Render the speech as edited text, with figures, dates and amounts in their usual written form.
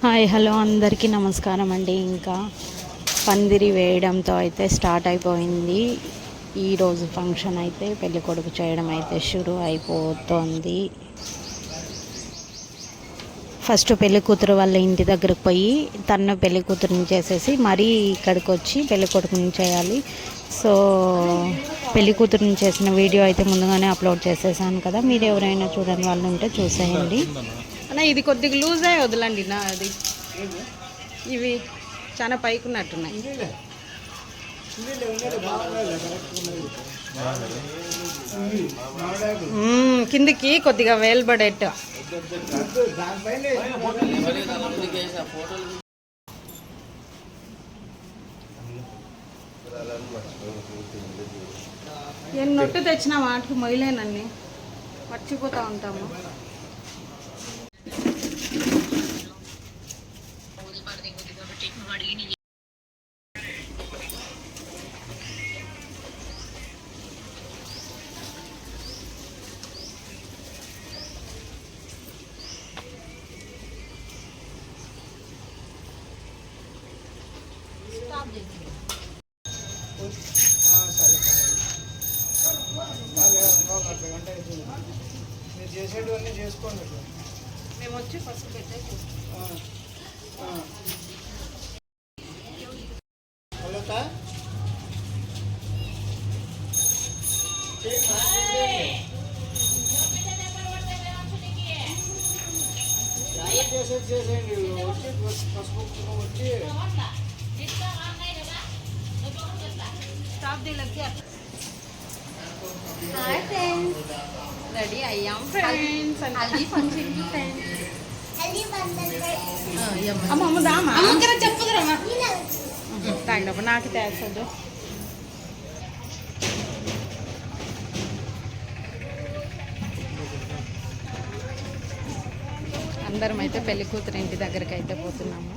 Hi hello అందరికీ నమస్కారం అండి. ఇంకా పందిరి వేయడంతో అయితే స్టార్ట్ అయిపోయింది. ఈరోజు ఫంక్షన్ అయితే పెళ్లి కొడుకు చేయడం అయితే షురు అయిపోతుంది. ఫస్ట్ పెళ్లి కూతురు వాళ్ళ ఇంటి దగ్గరకు పోయి తను పెళ్లి కూతురుని చేసేసి మరీ ఇక్కడికి వచ్చి పెళ్లి కొడుకుని చేయాలి. సో పెళ్లి కూతురుని చేసిన వీడియో అయితే ముందుగానే అప్లోడ్ చేసేసాను కదా, మీరు ఎవరైనా చూడని వాళ్ళు ఉంటే చూసేయండి. అన్న ఇది కొద్దిగా లూజ్ అయ్యి వదలండి నా అది ఇవి చాలా పైకున్నట్టున్నాయి. కిందికి కొద్దిగా వేలుబడేట్టు. నొట్టు తెచ్చిన వాటికి మొయ్యలేనన్ని మర్చిపోతూ ఉంటాము. మీరు చేసేటివన్నీ చేసుకోండి. మేము వచ్చి ఫస్ట్ పెట్టే చేసేయండి. వచ్చి పసుపు వచ్చి హాయ్ ఫ్రెండ్స్, రెడీ అయ్యాం ఫ్రెండ్స్. హల్దీ ఫంక్షన్ కి ఫ్రెండ్స్. హల్దీ ఫంక్షన్ అమ్మ దామా అమ్మకర చెప్పుదురమ్మా తాగినప్పుడు నాకు తేల్చదు. అందరం అయితే పెళ్లి కూతురు ఇంటి దగ్గరికి అయితే పోతున్నాము.